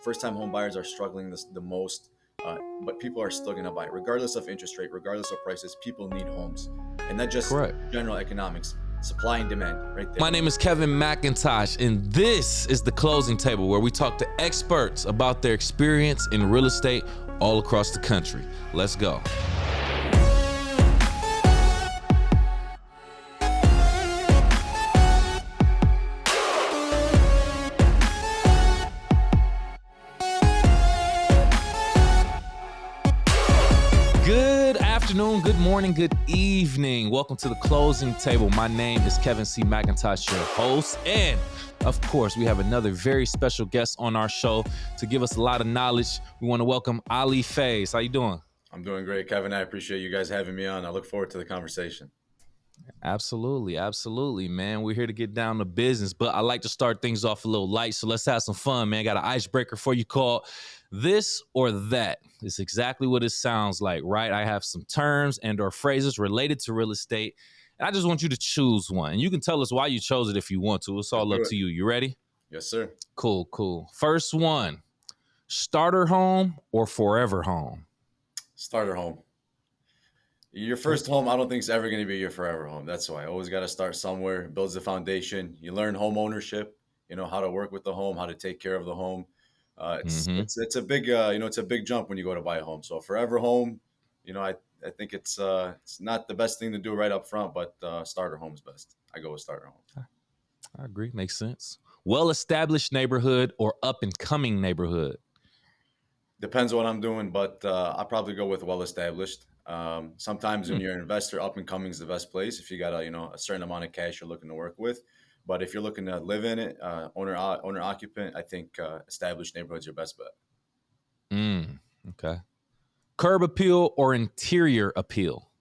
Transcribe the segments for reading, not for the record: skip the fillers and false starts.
First-time home buyers are struggling the most, but people are still going to buy, regardless of interest rate, regardless of prices. People need homes, and that just Correct. general economics, supply and demand, right there. My name is Kevin McIntosh, and this is the Closing Table, where we talk to experts about their experience in real estate all across the country. Let's go. Good afternoon, good morning, good evening. Welcome to the Closing Table. My name is Kevin C. McIntosh, your host. And of course, we have another very special guest on our show to give us a lot of knowledge. We want to welcome Ali Fayz. How you doing? I'm doing great, Kevin. I appreciate you guys having me on. I look forward to the conversation. Absolutely, man. We're here to get down to business, but I like to start things off a little light. So let's have some fun, man. Got an icebreaker for you called This or That. It's exactly what it sounds like, right? I have some terms and or phrases related to real estate, and I just want you to choose one. And you can tell us why you chose it if you want to. It's Let's all do up it. to you. You ready? Yes, sir. Cool. First one, starter home or forever home? Starter home. Your first home, I don't think is ever going to be your forever home. That's why. Always got to start somewhere. Builds the foundation. You learn home ownership. You know how to work with the home, how to take care of the home. It's Mm-hmm. it's a big it's a big jump when you go to buy a home. So forever home, I think it's not the best thing to do right up front, but starter home is best. I go with starter home. I agree. Makes sense. Well-established neighborhood or up-and-coming neighborhood? Depends what I'm doing, but I'll probably go with well established. Sometimes when Hmm. you're an investor, up and coming is the best place if you got a certain amount of cash you're looking to work with. But if you're looking to live in it, owner occupant, I think established neighborhoods your best bet. Okay. Curb appeal or interior appeal?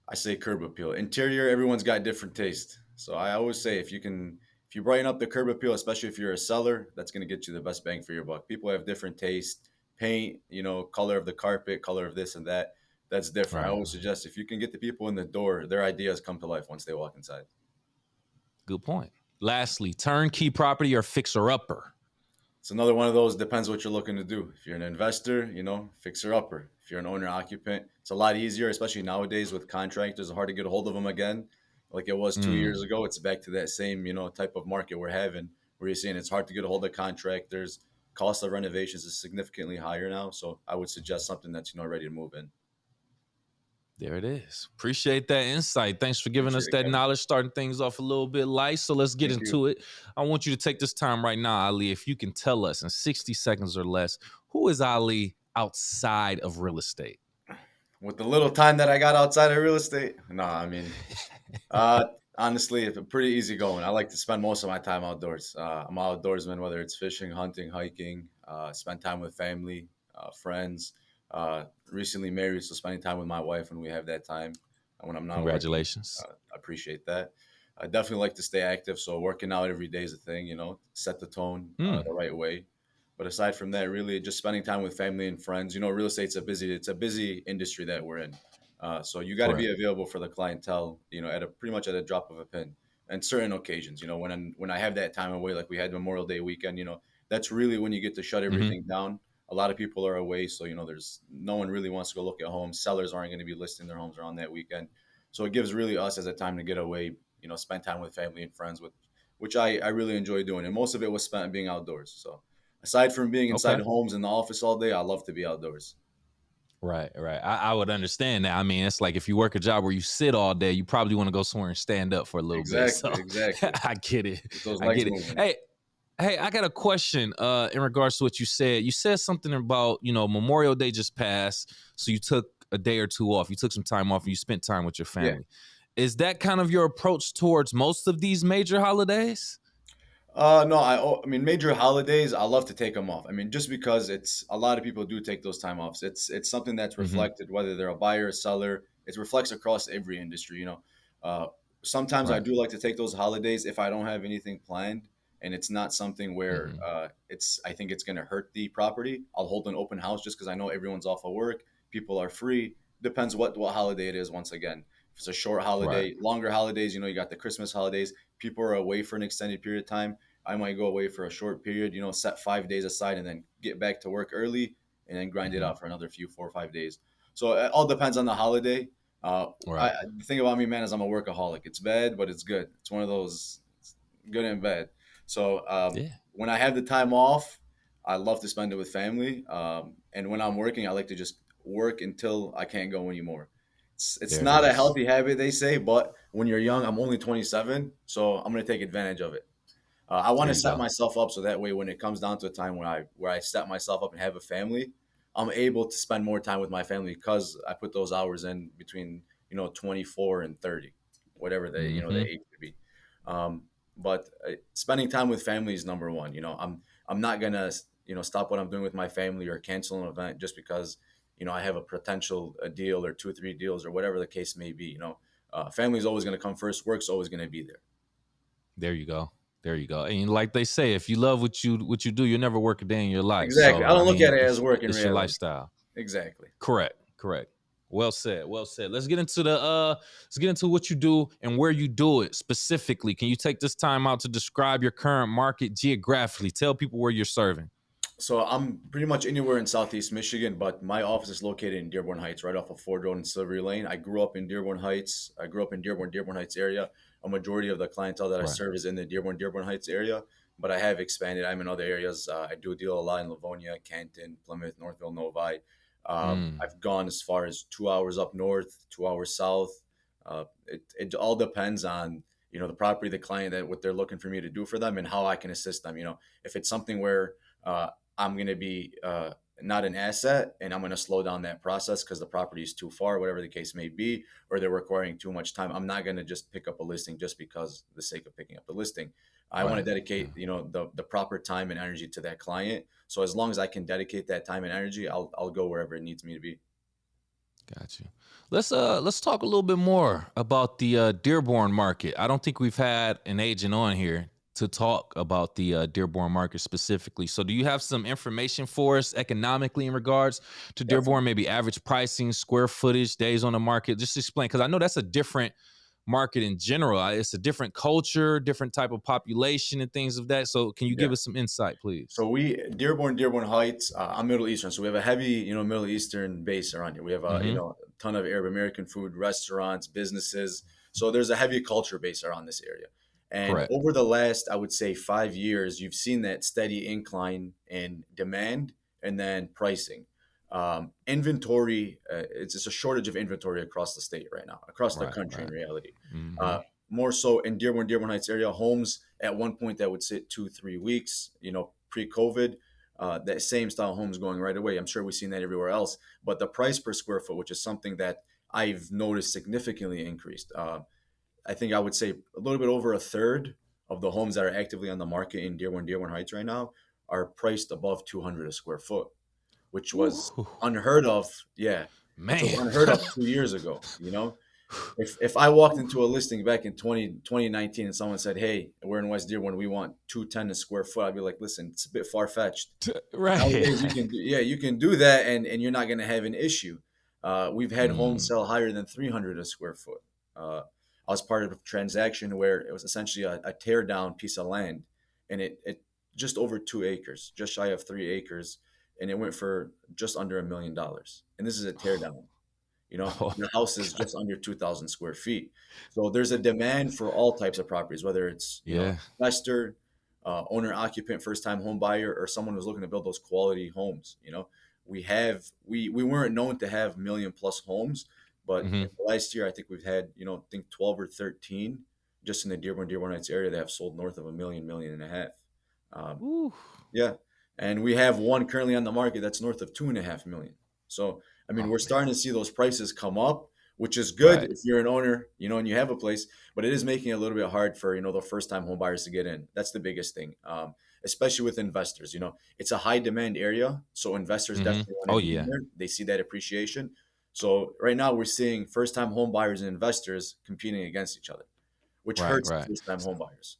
I say curb appeal. Interior, everyone's got different taste. So I always say if you brighten up the curb appeal, especially if you're a seller, that's going to get you the best bang for your buck. People have different taste, paint, color of the carpet, color of this and that. That's different. I Right. always suggest if you can get the people in the door, their ideas come to life once they walk inside. Good point. Lastly, turnkey property or fixer upper? It's another one of those, depends what you're looking to do. If you're an investor, fixer upper. If you're an owner occupant, it's a lot easier, especially nowadays with contractors. It's hard to get a hold of them again, like it was 2 years Mm, ago. It's back to that same, type of market we're having, where you're seeing it's hard to get a hold of contractors. Cost of renovations is significantly higher now, so I would suggest something that's ready to move in. there it is. Appreciate that insight. Thanks for giving us Appreciate it, that Kevin. knowledge, starting things off a little bit light. So let's get Thank you. into it. I want you to take this time right now, Ali, if you can tell us in 60 seconds or less, who is Ali outside of real estate? With the little time that I got outside of real estate, no, I mean, Uh, honestly, it's pretty easy going. I like to spend most of my time outdoors. I'm an outdoorsman, whether it's fishing, hunting, hiking, spend time with family, friends. Recently married, so spending time with my wife when we have that time when I'm not working. Congratulations. I appreciate that. I definitely like to stay active, so working out every day is a thing, set the tone Hmm. the right way. But aside from that, really just spending time with family and friends. Real estate's a busy industry that we're in. So you got to be Correct. available for the clientele, at a pretty much at a drop of a pin. And certain occasions, when I have that time away, like we had Memorial Day weekend, that's really when you get to shut Mm-hmm. everything down. A lot of people are away, so there's no one really wants to go look at homes. Sellers aren't going to be listing their homes around that weekend, so it gives really us as a time to get away, spend time with family and friends, with which I really enjoy doing, and most of it was spent being outdoors. So aside from being inside Okay. homes in the office all day, I love to be outdoors. Right. I would understand that. I mean, it's like if you work a job where you sit all day, you probably want to go somewhere and stand up for a little bit. Exactly, So exactly. I get it. Get those I legs get it. moving. Hey, I got a question in regards to what you said. You said something about, Memorial Day just passed. So you took a day or two off. You took some time off and you spent time with your Yeah. family. Is that kind of your approach towards most of these major holidays? No, I mean, major holidays, I love to take them off. I mean, just because it's a lot of people do take those time offs. It's something that's Hmm. reflected, whether they're a buyer or seller. It reflects across every industry. Uh, Sometimes I Right. do like to take those holidays if I don't have anything planned, and it's not something where Hmm. I think it's going to hurt the property. I'll hold an open house just because I know everyone's off of work, people are free. Depends what holiday it is. Once again, if it's a short Right. holiday, longer holidays, you got the Christmas holidays. People are away for an extended period of time. I might go away for a short period, set 5 days aside and then get back to work early and then grind it Hmm. out for another few 4 or 5 days. So it all depends on the holiday. Right. The thing about me, man, is I'm a workaholic. It's bad, but it's good. It's one of those good and bad. So Yeah. when I have the time off, I love to spend it with family. And when I'm working, I like to just work until I can't go anymore. It's There it not a is. healthy habit, they say, but when you're young, I'm only 27, so I'm gonna take advantage of it. I want There to you set go. myself up so that way, when it comes down to a time where I set myself up and have a family, I'm able to spend more time with my family because I put those hours in between 24 and 30, whatever the Hmm. age could be. Um, but spending time with family is number one. I'm not gonna stop what I'm doing with my family or cancel an event just because I have a potential a deal or two or three deals or whatever the case may be. Family is always going to come first. Work's always going to be there. There you go. There you go. And like they say, if you love what you do, you'll never work a day in your life. Exactly. So I I don't look at mean, it as it's work in it's your reality. lifestyle. Exactly. Correct. Correct. Well said. Well said. Let's get into what you do and where you do it specifically. Can you take this time out to describe your current market geographically? Tell people where you're serving. So I'm pretty much anywhere in Southeast Michigan, but my office is located in Dearborn Heights, right off of Ford Road and Silvery Lane. I grew up in Dearborn Heights. I grew up in Dearborn Heights area. A majority of the clientele that I Right. serve is in the Dearborn Heights area, but I have expanded. I'm in other areas. I do deal a lot in Livonia, Canton, Plymouth, Northville, Novi. Mm, I've gone as far as 2 hours up north, 2 hours south. It all depends on the property, the client, that what they're looking for me to do for them, and how I can assist them. If it's something where I'm going to be not an asset and I'm going to slow down that process because the property is too far, whatever the case may be, or they're requiring too much time. I'm not going to just pick up a listing just because the sake of picking up the listing. I want to right. Yeah. dedicate, the proper time and energy to that client. So as long as I can dedicate that time and energy, I'll go wherever it needs me to be. Got you. Let's talk a little bit more about the Dearborn market. I don't think we've had an agent on here to talk about the Dearborn market specifically. So, do you have some information for us economically in regards to Dearborn? Definitely. Maybe average pricing, square footage, days on the market. Just explain, because I know that's a different market in general. It's a different culture, different type of population, and things of that. So, can you Yeah. give us some insight, please? So we Dearborn Heights. I'm Middle Eastern, so we have a heavy, Middle Eastern base around here. We have Mm-hmm. a ton of Arab American food, restaurants, businesses. So there's a heavy culture base around this area. And Correct. over the last, I would say, 5 years, you've seen that steady incline in demand and then pricing. Inventory, it's just a shortage of inventory across the state right now, across the Right. country in Right. reality. Mm-hmm. Uh, More so in Dearborn Heights area, homes at one point that would sit 2 3 weeks, pre-COVID. That same style homes going right away. I'm sure we've seen that everywhere else, but the price per square foot, which is something that I've noticed significantly increased. I think I would say a little bit over a third of the homes that are actively on the market in Dearborn Heights right now are priced above 200 a square foot, which was Ooh, unheard of. Yeah, which was man. unheard of 2 years ago. If I walked into a listing back in 2019 and someone said, "Hey, we're in West Dearborn, we want 210 a square foot," I'd be like, "Listen, it's a bit far fetched." Right. Nowadays, you can do that, and you're not going to have an issue. We've had homes Mm. sell higher than 300 a square foot. I was part of a transaction where it was essentially a tear down piece of land, and it just over 2 acres, just shy of 3 acres, and it went for just under $1 million. And this is a tear down. Oh, The house is just under 2,000 square feet. So there's a demand for all types of properties, whether it's, yeah. investor, owner occupant, first time home buyer, or someone who's looking to build those quality homes. We weren't known to have million plus homes, but Hmm. in the last year, I think we've had, I think 12 or 13 just in the Dearborn Heights area that have sold north of a million and a half. Um, Ooh. yeah. And we have one currently on the market that's north of 2.5 million. So, I mean, Oh we're man. starting to see those prices come up, which is good Right. if you're an owner, and you have a place, but it is making it a little bit hard for, the first time home buyers to get in. That's the biggest thing. Especially with investors, it's a high demand area. So investors Hmm. definitely want to Oh be in yeah. there. They see that appreciation. So right now we're seeing first time home buyers and investors competing against each other, which Right. hurts Right. first time home buyers.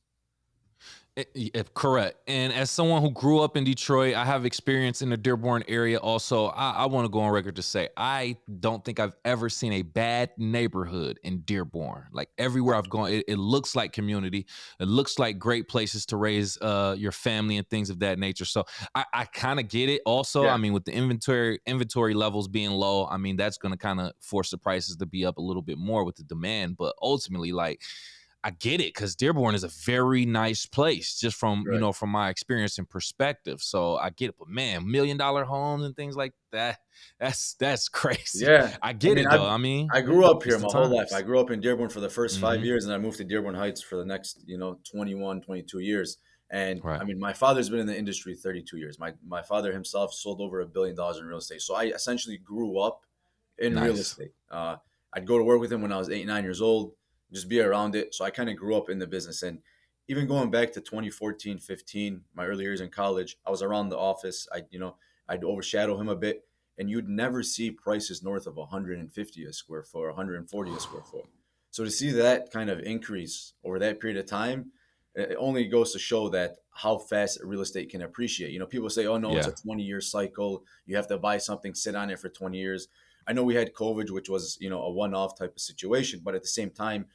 Correct. And as someone who grew up in Detroit, I have experience in the Dearborn area also. I want to go on record to say I don't think I've ever seen a bad neighborhood in Dearborn. Like everywhere I've gone, it looks like community. It looks like great places to raise your family and things of that nature. So I kind of get it. Also, Yeah, I mean, with the inventory levels being low, I mean that's going to kind of force the prices to be up a little bit more with the demand. But ultimately, like I get it because Dearborn is a very nice place, just from right. from my experience and perspective. So I get it, but man, $1 million homes and things like that, that's crazy. Yeah, I I get mean, it though. I mean, I grew yeah, up it's here the my whole life. I times. grew up in Dearborn for the first five Mm-hmm. years, and I moved to Dearborn Heights for the next, 21, 22 years. And Right. I mean, my father's been in the industry 32 years. My father himself sold over $1 billion in real estate. So I essentially grew up in real Nice. estate. I'd go to work with him when I was 8, 9 years old, just be around it. So I kind of grew up in the business. And even going back to 2014, 15, my early years in college, I was around the office. I'd overshadow him a bit, and you'd never see prices north of 150 a square foot or 140 a square foot. So to see that kind of increase over that period of time, it only goes to show that how fast real estate can appreciate. People say, "Oh no, it's a Yeah. 20-year cycle. You have to buy something, sit on it for 20 years." I know we had COVID, which was, a one-off type of situation, but at the same time,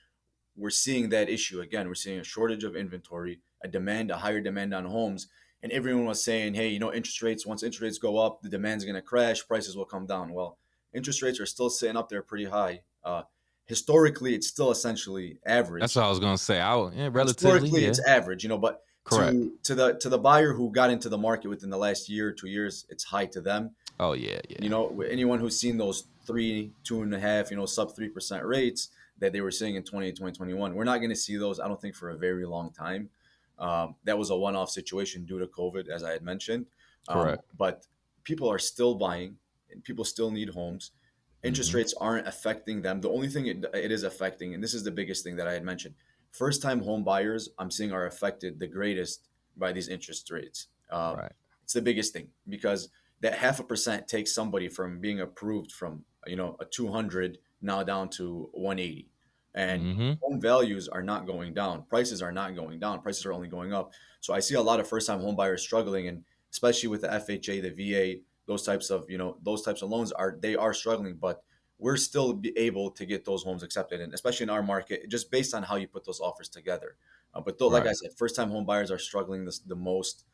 we're seeing that issue again. We're seeing a shortage of inventory, a higher demand on homes. And everyone was saying, hey, once interest rates go up, the demand's going to crash, prices will come down. Well, interest rates are still sitting up there pretty high. Historically, it's still essentially That's average. what I was gonna say. Yeah, relatively, Historically, it's yeah. average, but Correct. to the buyer who got into the market within the last year, 2 years, it's high to them. Oh yeah, yeah. Anyone who's seen those 2.5, sub 3% rates that they were seeing in 2021, we're not going to see those, I don't think, for a very long time. That was a one off situation due to COVID, as I had mentioned. Correct. But people are still buying and people still need homes. Interest Mm-hmm. rates aren't affecting them. The only thing it is affecting, and this is the biggest thing that I had mentioned, first time home buyers, I'm seeing, are affected the greatest by these interest rates. Right. It's the biggest thing because that 0.5% takes somebody from being approved from a 200 now down to 180, and Mm-hmm. home values are not going down, prices are not going down, prices are only going up. So I see a lot of first time home buyers struggling, and especially with the FHA, the VA, those types of loans are struggling, but we're still be able to get those homes accepted, and especially in our market, just based on how you put those offers together. But though, like Right. I said, first time home buyers are struggling the most,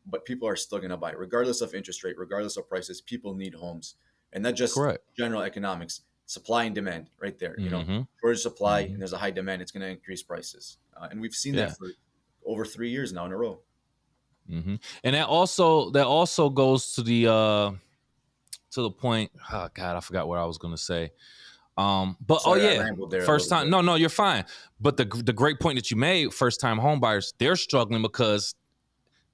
but people are still going to buy, regardless of interest rate, regardless of prices. People need homes, and not just Correct. general economics, supply and demand, right there. Mm-hmm. Shortage supply Mm-hmm. and there's a high demand, it's going to increase prices, and we've seen that Yeah. for over 3 years now in a row. Mm-hmm. And that also goes to the point. Oh God, I forgot what I was gonna say. But oh Sorry, I yeah, rambled there a first little time. bit. No, you're fine. But the great point that you made, first time home buyers, they're struggling because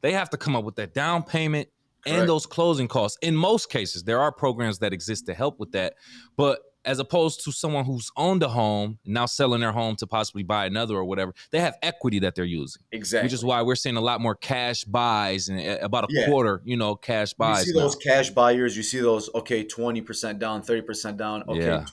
they have to come up with that down payment and Correct. those closing costs. In most cases, there are programs that exist to help with that. But as opposed to someone who's owned a home now selling their home to possibly buy another or whatever, they have equity that they're using, which is Exactly. why we're seeing a lot more cash buys and about a Yeah. quarter, cash You see buys those now. cash buyers, you see those, okay, 20% down, 30% down, okay, Yeah.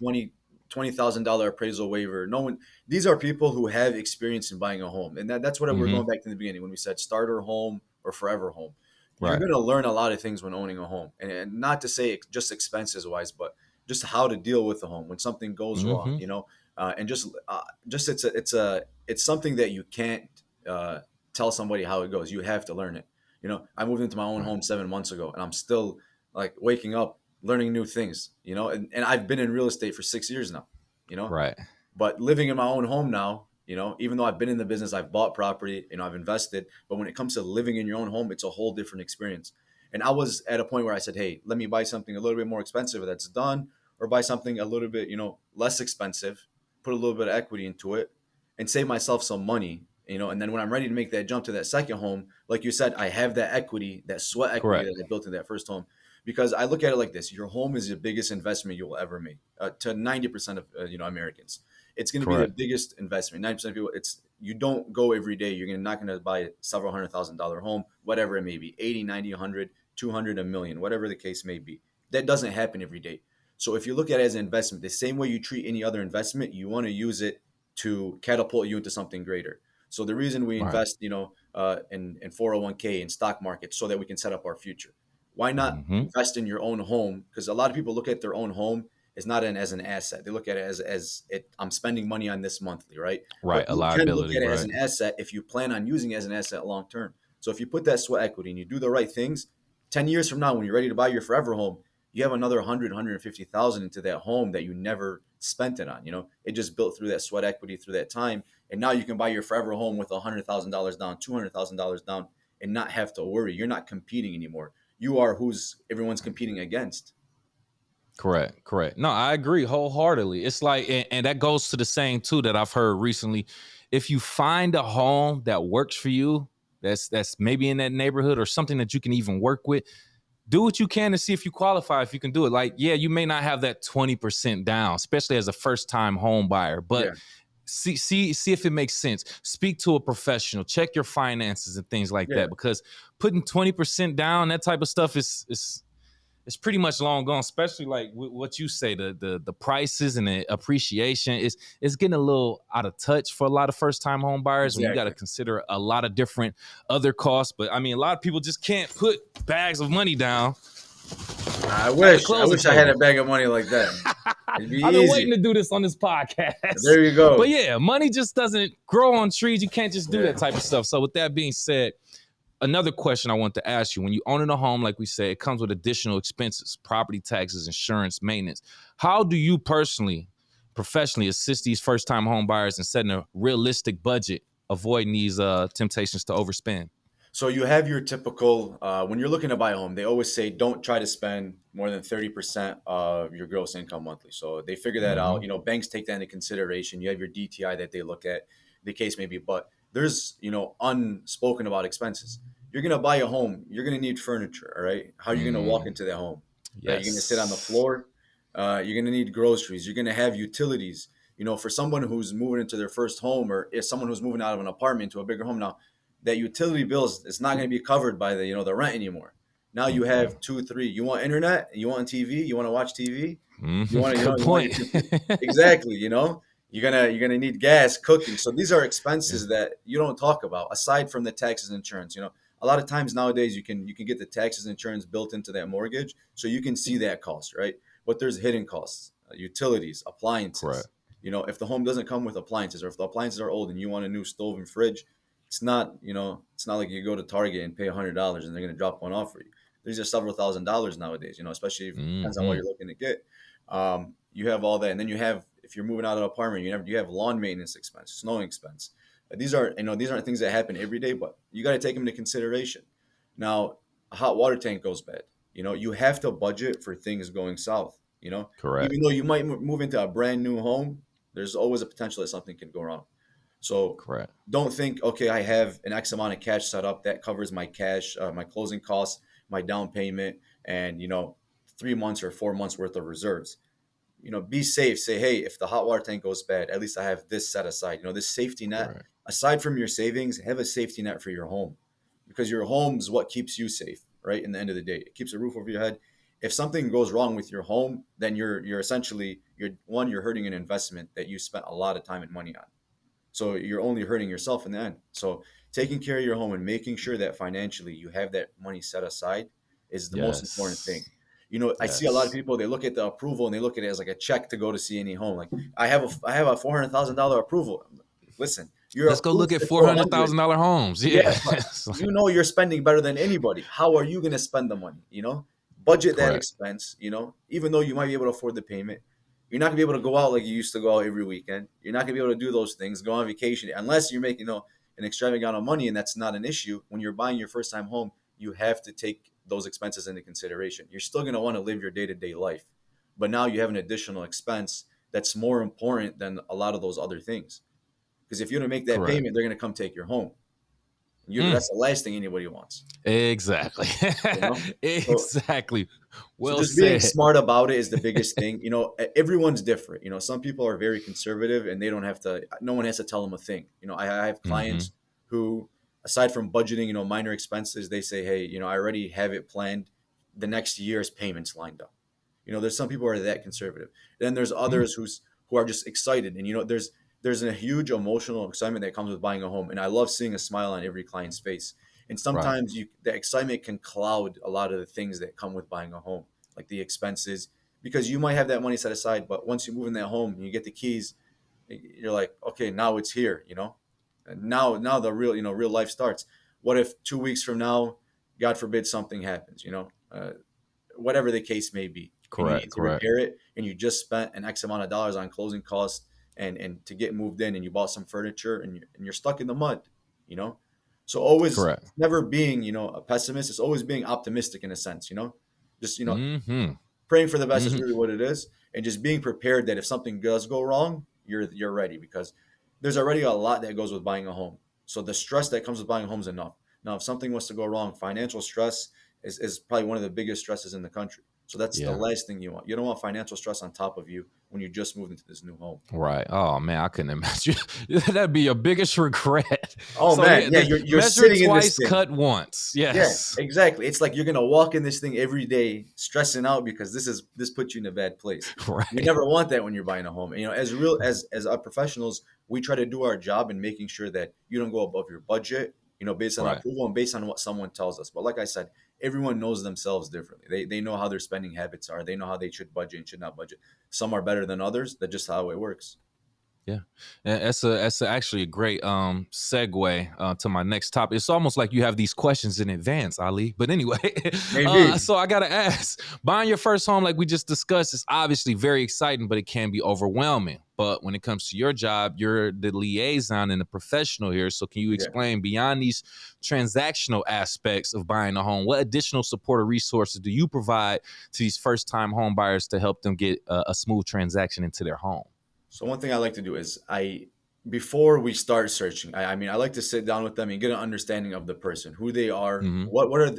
$20,000 appraisal waiver. No one, these are people who have experience in buying a home. And that's what we're Mm-hmm. going back to the beginning when we said starter home or forever home. You're Right. going to learn a lot of things when owning a home. And not to say just expenses wise, but just how to deal with the home when something goes wrong, Mm-hmm. and just it's something that you can't uh, tell somebody how it goes. You have to learn it. I moved into my own Right. home 7 months ago, and I'm still like waking up, learning new things. And I've been in real estate for 6 years now. You know, Right. but living in my own home now, even though I've been in the business, I've bought property, I've invested. But when it comes to living in your own home, it's a whole different experience. And I was at a point where I said, hey, let me buy something a little bit more expensive that's done, or buy something a little bit, less expensive, put a little bit of equity into it, and save myself some money. And then when I'm ready to make that jump to that second home, like you said, I have that equity, that sweat equity Correct. that I built in that first home. Because I look at it like this: your home is the biggest investment you will ever make. To 90% of Americans, it's going to be the Correct. biggest investment. 90% of people, you don't go every day. You're not going to buy a several $100,000 home, whatever it may be, 80, 90, 100, 200, a million, whatever the case may be. That doesn't happen every day. So if you look at it as an investment, the same way you treat any other investment, you want to use it to catapult you into something greater. So the reason we Right. invest, in 401k and stock market so that we can set up our future. Why not Hmm. invest in your own home? Because a lot of people look at their own home as not as an asset. They look at it as I'm spending money on this monthly, right? But Right. A you can look liability. at it as Right. an asset if you plan on using it as an asset long term. So if you put that sweat equity and you do the right things, 10 years from now, when you're ready to buy your forever home, you have another 150,000 into that home that you never spent it on. It just built through that sweat equity through that time. And now you can buy your forever home with $100,000 down, $200,000 down, and not have to worry. You're not competing anymore. You are who's everyone's competing against. Correct. Correct. No, I agree wholeheartedly. It's like, and that goes to the saying too that I've heard recently. If you find a home that works for you, that's maybe in that neighborhood or something that you can even work with, do what you can to see if you qualify, if you can do it. Like, yeah, you may not have that 20% down, especially as a first time home buyer, but Yeah, see if it makes sense. Speak to a professional, check your finances and things like yeah, that, because putting 20% down, that type of stuff is it's pretty much long gone, especially like what you say, the prices and the appreciation is getting a little out of touch for a lot of first time home buyers when you got to exactly. consider a lot of different other costs. But I mean, a lot of people just can't put bags of money down I at the wish, I closing wish I had a table. bag of money like that. It'd be I've been waiting easy. to do this on this podcast. There you But go. yeah, money just doesn't grow on trees. You can't just do Yeah. that type of stuff. So with that being said, another question I want to ask you: when you own a home, like we say, it comes with additional expenses, property taxes, insurance, maintenance. How do you personally, professionally assist these first-time home buyers in setting a realistic budget, avoiding these temptations to overspend? So you have your typical when you're looking to buy a home, they always say don't try to spend more than 30% of your gross income monthly. So they figure that out. Mm-hmm. Banks take that into consideration. You have your DTI that they look at, the case may be, but there's unspoken about expenses. You're gonna buy a home, you're gonna need furniture, all right? How are you gonna walk Mm, into that home? Right? You're gonna sit on the yes. floor, you're gonna need groceries, you're gonna have utilities. For someone who's moving into their first home, or if someone who's moving out of an apartment to a bigger home now, that utility bills is not going to be covered by the rent anymore. Now you Mm-mm. have two, three. You want internet? You want TV? You want to watch TV? You Mm-hmm. want to, Good you want point. your computer? Exactly. You're gonna need gas, cooking. So these are Yeah. expenses that you don't talk about aside from the taxes and insurance. A lot of times nowadays you can get the taxes and insurance built into that mortgage, so you can see that cost, right? But there's hidden costs, utilities, Correct. appliances. If the home doesn't come with appliances, or if the appliances are old and you want a new stove and fridge, it's not like you go to Target and pay $100 and they're going to drop one off for you. These are several $1,000s nowadays. Especially if, depends on what Mm-hmm. you're looking to get. You have all that, and then you have, if you're moving out of an apartment, you have lawn maintenance expense, snow expense. These aren't things that happen every day, but you got to take them into consideration. Now, a hot water tank goes bad. You have to budget for things going south. Correct. Even though you might move into a brand new home, there's always a potential that something can go wrong. So Correct. don't think, okay, I have an X amount of cash set up that covers my cash, my closing costs, my down payment, and 3 months or 4 months worth of reserves. Be safe. Say, hey, if the hot water tank goes bad, at least I have this set aside. This safety net. Right. Aside from your savings, have a safety net for your home, because your home is what keeps you safe. Right. In the end of the day, it keeps a roof over your head. If something goes wrong with your home, then you're essentially you're hurting an investment that you spent a lot of time and money on. So you're only hurting yourself in the end. So taking care of your home and making sure that financially you have that money set aside is the most important thing. Yes. I see a lot of Yes. people, they look at the approval and they look at it as like a check to go to see any home. Like, I have a $400,000 approval. Listen, you're Let's go look approved at for four hundred 400. thousand dollar homes. Yeah, Yeah. but It's like- you're spending better than anybody. How are you going to spend the money? Budget that correct. expense. Even though you might be able to afford the payment, you're not gonna be able to go out like you used to go out every weekend. You're not gonna be able to do those things, go on vacation, unless you're making an extravagant amount of money, and that's not an issue. When you're buying your first time home, you have to take those expenses into consideration. You're still gonna want to live your day to day life, but now you have an additional expense that's more important than a lot of those other things. Because if you don't make that Correct. payment, they're gonna come take your home. Mm, That's the last thing anybody wants. exactly. You know. So Exactly. So Well just being said. smart about it is the biggest thing. Everyone's different. Some people are very conservative and they don't have to, no one has to tell them a thing. I have Hmm. clients who, aside from budgeting, minor expenses, they say, hey, I already have it planned. The next year's payments lined up. There's some people who are that conservative. Then there's Mm, others who are just excited. And, there's there's a huge emotional excitement that comes with buying a home, and I love seeing a smile on every client's face. And Right. sometimes the excitement can cloud a lot of the things that come with buying a home, like the expenses, because you might have that money set aside, but once you move in that home and you get the keys, you're like, okay, now it's here, and now the real, real life starts. What if 2 weeks from now, God forbid, something happens, whatever the case may be, and you Correct. need to Correct. repair it, and you just spent an X amount of dollars on closing costs and to get moved in, and you bought some furniture, and you're stuck in the mud, you know. So always, Correct. it's never being, a pessimist. It's always being optimistic in a sense, just, Mm-hmm. praying for the best is Mm-hmm. really what it is, and just being prepared that if something does go wrong, you're ready, because there's already a lot that goes with buying a home. So the stress that comes with buying a home is enough. Now, if something was to go wrong, financial stress is probably one of the biggest stresses in the country. So that's the Yeah. last thing you want. You don't want financial stress on top of you when you just moved into this new home. Right. Oh man, I couldn't imagine. That'd be your biggest regret. Oh So man, yeah, yeah, the you're measure sitting in this twice, thing. cut once. Yeah, Yes. exactly. It's like you're gonna walk in this thing every day stressing out because this puts you in a bad place. You Right. never want that when you're buying a home. And, as our professionals, we try to do our job in making sure that you don't go above your budget, based on Right. approval and based on what someone tells us. But like I said, everyone knows themselves differently. They know how their spending habits are. They know how they should budget and should not budget. Some are better than others. That's just how it works. Yeah, and actually a great segue to my next topic. It's almost like you have these questions in advance, Ali. But anyway, Maybe. so I gotta ask: buying your first home, like we just discussed, is obviously very exciting, but it can be overwhelming. But when it comes to your job, you're the liaison and the professional here. So can you Yeah. explain beyond these transactional aspects of buying a home, what additional support or resources do you provide to these first-time home buyers to help them get a smooth transaction into their home? So one thing I like to do is before we start searching, I mean, I like to sit down with them and get an understanding of the person, who they are, Hmm. what are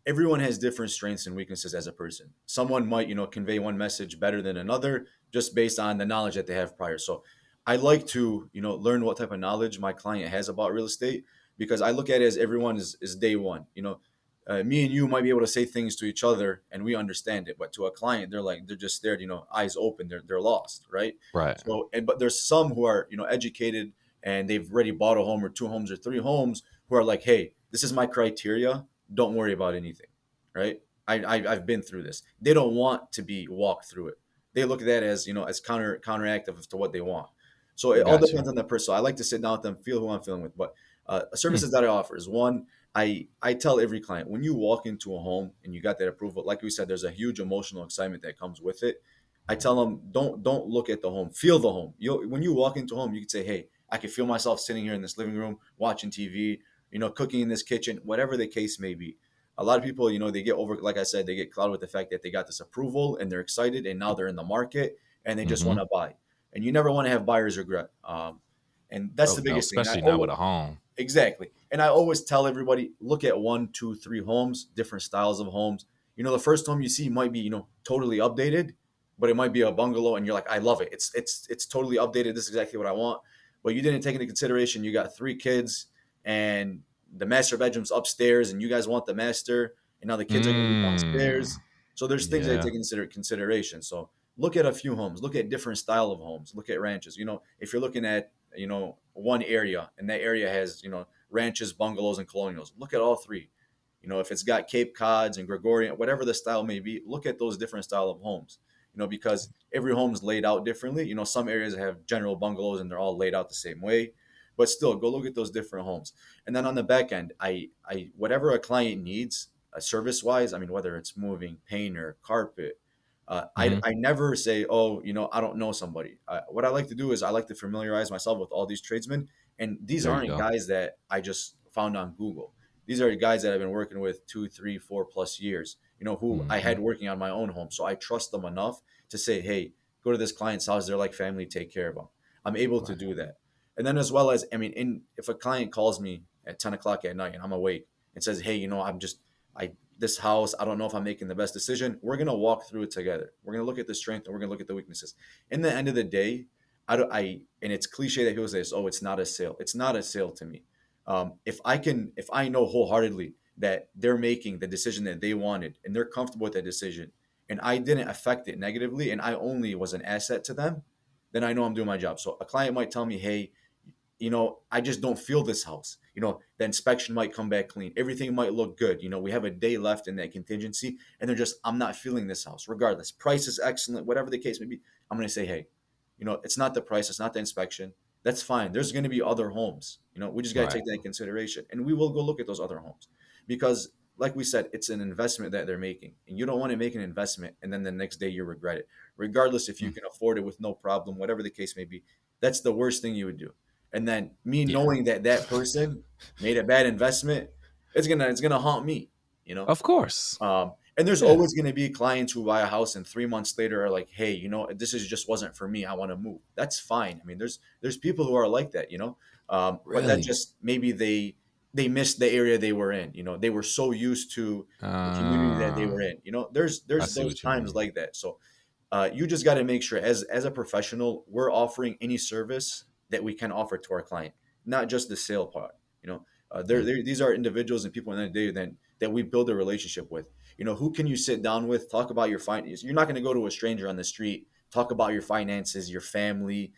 everyone has different strengths and weaknesses as a person. Someone might, convey one message better than another just based on the knowledge that they have prior. So I like to, learn what type of knowledge my client has about real estate, because I look at it as everyone is day one, me and you might be able to say things to each other and we understand it, but to a client, they're just there, eyes open, they're lost, right? Right. So, but there's some who are, educated, and they've already bought a home or two homes or three homes, who are like, hey, this is my criteria. Don't worry about anything, right? I've been through this. They don't want to be walked through it. They look at that as, as counteractive to what they want. So it all Gotcha. depends on the person. So I like to sit down with them, feel who I'm feeling with. But Hmm. services that I offer is one. I tell every client, when you walk into a home and you got that approval, like we said, there's a huge emotional excitement that comes with it. I tell them, don't look at the home, feel the home. When you walk into a home, you can say, hey, I can feel myself sitting here in this living room watching TV, cooking in this kitchen, whatever the case may be. A lot of people, they get over, like I said, they get clouded with the fact that they got this approval and they're excited, and now they're in the market and they just Hmm. want to buy. And you never want to have buyer's regret. And that's Oh the no, biggest thing. And I especially not always, with a home. exactly. And I always tell everybody, look at one, two, three homes, different styles of homes. The first home you see might be, totally updated, but it might be a bungalow and you're like, I love it. It's totally updated. This is exactly what I want. But you didn't take into consideration you got three kids, and the master bedroom's upstairs and you guys want the master, and now the kids are gonna be Mm, downstairs. So there's things that I yeah. take into consideration. So look at a few homes, look at different style of homes, look at ranches. If you're looking at, one area, and that area has, ranches, bungalows, and colonials, look at all three. If it's got Cape Cods and Gregorian, whatever the style may be, look at those different style of homes. Because every home's laid out differently. Some areas have general bungalows and they're all laid out the same way, but still, go look at those different homes. And then on the back end, I whatever a client needs, service wise, I mean, whether it's moving, painter, carpet, Hmm. I never say, oh, I don't know somebody. What I like to do is I like to familiarize myself with all these tradesmen, and these There you aren't go. guys that I just found on Google. These are guys that I've been working with 2, 3, 4+ years. Who I Hmm. had working on my own home, so I trust them enough to say, hey, go to this client's house. They're like family. Take care of them. I'm able to Right. do that. And then, as well as, I mean, if a client calls me at 10 o'clock at night and I'm awake and says, hey, I this house, I don't know if I'm making the best decision. We're gonna walk through it together. We're gonna look at the strength and we're gonna look at the weaknesses. In the end of the day, I don't. And it's cliche that people say this. Oh, it's not a sale. It's not a sale to me. If I know wholeheartedly that they're making the decision that they wanted and they're comfortable with that decision, and I didn't affect it negatively, and I only was an asset to them, then I know I'm doing my job. So a client might tell me, hey, I just don't feel this house. The inspection might come back clean. Everything might look good. We have a day left in that contingency, and I'm not feeling this house. Regardless, price is excellent, whatever the case may be. I'm going to say, hey, it's not the price, it's not the inspection. That's fine. There's going to be other homes. We just got to Right. take that in consideration, and we will go look at those other homes because, like we said, it's an investment that they're making, and you don't want to make an investment and then the next day you regret it. Regardless if you Mm. can afford it with no problem, whatever the case may be, that's the worst thing you would do. And then me Yeah. knowing that that person made a bad investment, it's gonna haunt me, you know. Of course. And there's Yeah. always gonna be clients who buy a house and 3 months later are like, hey, this is just wasn't for me. I want to move. That's fine. I mean, there's people who are like that, but that Really. just maybe they missed the area they were in. They were so used to the community that they Uh, were in. There's I there's see those what you times mean. like that. So you just got to make sure as a professional, we're offering any service that we can offer to our client, not just the sale part. Yeah. These are individuals and people in the day that we build a relationship with. Who can you sit down with, talk about your finances? You're not going to go to a stranger on the street, talk about your finances, your family.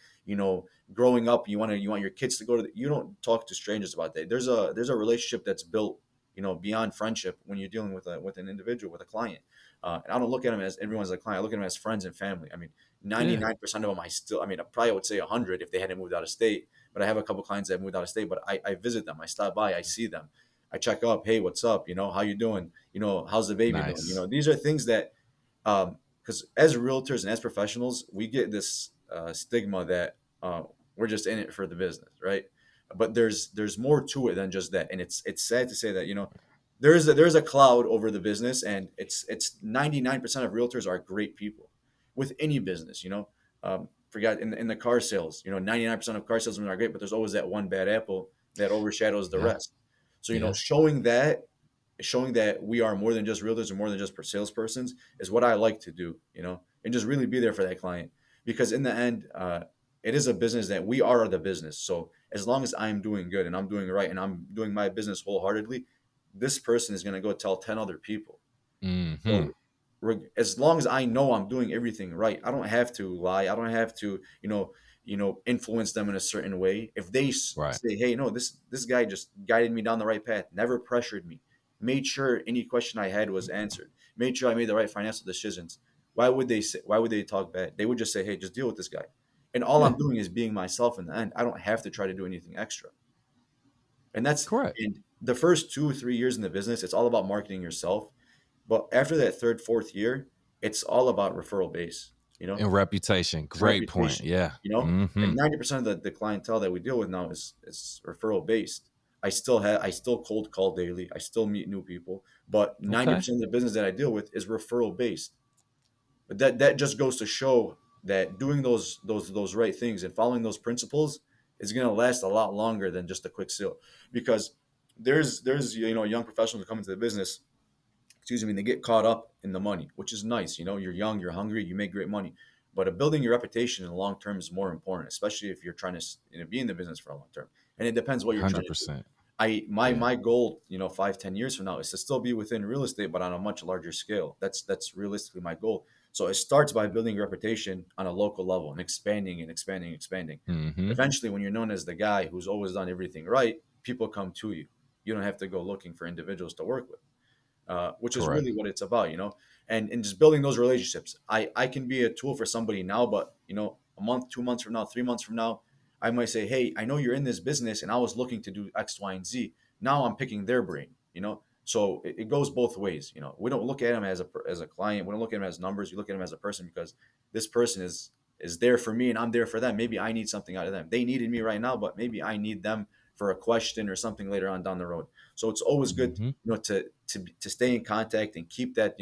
Growing up, you want your kids to go to. You don't talk to strangers about that. There's a relationship that's built, beyond friendship when you're dealing with an individual, with a client. And I don't look at them as everyone's a client. I look at them as friends and family. I mean, Yeah. 99% of them, I probably would say 100 if they hadn't moved out of state. But I have a couple clients that have moved out of state, but I visit them. I stop by, I see them. I check up. Hey, what's up? How you doing? How's the baby doing? Nice. These are things that, because as realtors and as professionals, we get this stigma that we're just in it for the business, right? But there's more to it than just that, and it's sad to say that there's a cloud over the business, and it's 99% of realtors are great people with any business. Forgot in the car sales, 99% of car salesmen are great, but there's always that one bad apple that overshadows the Yeah. rest. So Yeah. showing that we are more than just realtors and more than just salespersons is what I like to do, and just really be there for that client, because in the end, it is a business that we are the business. So as long as I'm doing good and I'm doing right and I'm doing my business wholeheartedly, this person is going to go tell 10 other people. Hmm. So as long as I know I'm doing everything right, I don't have to lie. I don't have to, influence them in a certain way. If they Right. say, "Hey, no, this guy just guided me down the right path, never pressured me, made sure any question I had was answered, made sure I made the right financial decisions," why would they say? Why would they talk bad? They would just say, "Hey, just deal with this guy," and all Yeah. I'm doing is being myself in the end. I don't have to try to do anything extra. And that's Correct. in the first 2 or 3 years in the business, it's all about marketing yourself. But after that third, fourth year, it's all about referral base, And reputation. it's Great point. reputation, Yeah. and Hmm. 90% of the clientele that we deal with now is referral based. I still cold call daily. I still meet new people, but Okay. 90% of the business that I deal with is referral based. But that just goes to show that doing those right things and following those principles is going to last a lot longer than just a quick sale, because there's young professionals who come into the business, excuse me, and they get caught up in the money, which is nice. You're young, you're hungry, you make great money, but building your reputation in the long term is more important, especially if you're trying to be in the business for a long term. And it depends what you're trying to do. 100%. I my Yeah. my goal, 5-10 years from now, is to still be within real estate, but on a much larger scale. That's realistically my goal. So it starts by building your reputation on a local level and expanding and expanding and expanding. Hmm. Eventually, when you're known as the guy who's always done everything right, people come to you. You don't have to go looking for individuals to work with, which is Correct. really what it's about. And just building those relationships. I can be a tool for somebody now, but a month, 2 months from now, 3 months from now, I might say, hey, I know you're in this business, and I was looking to do X, Y, and Z. Now I'm picking their brain. So it goes both ways. We don't look at them as a client. We don't look at them as numbers. We look at them as a person, because this person is there for me and I'm there for them. Maybe I need something out of them. They needed me right now, but maybe I need them for a question or something later on down the road. So it's always good, Hmm. to stay in contact and keep that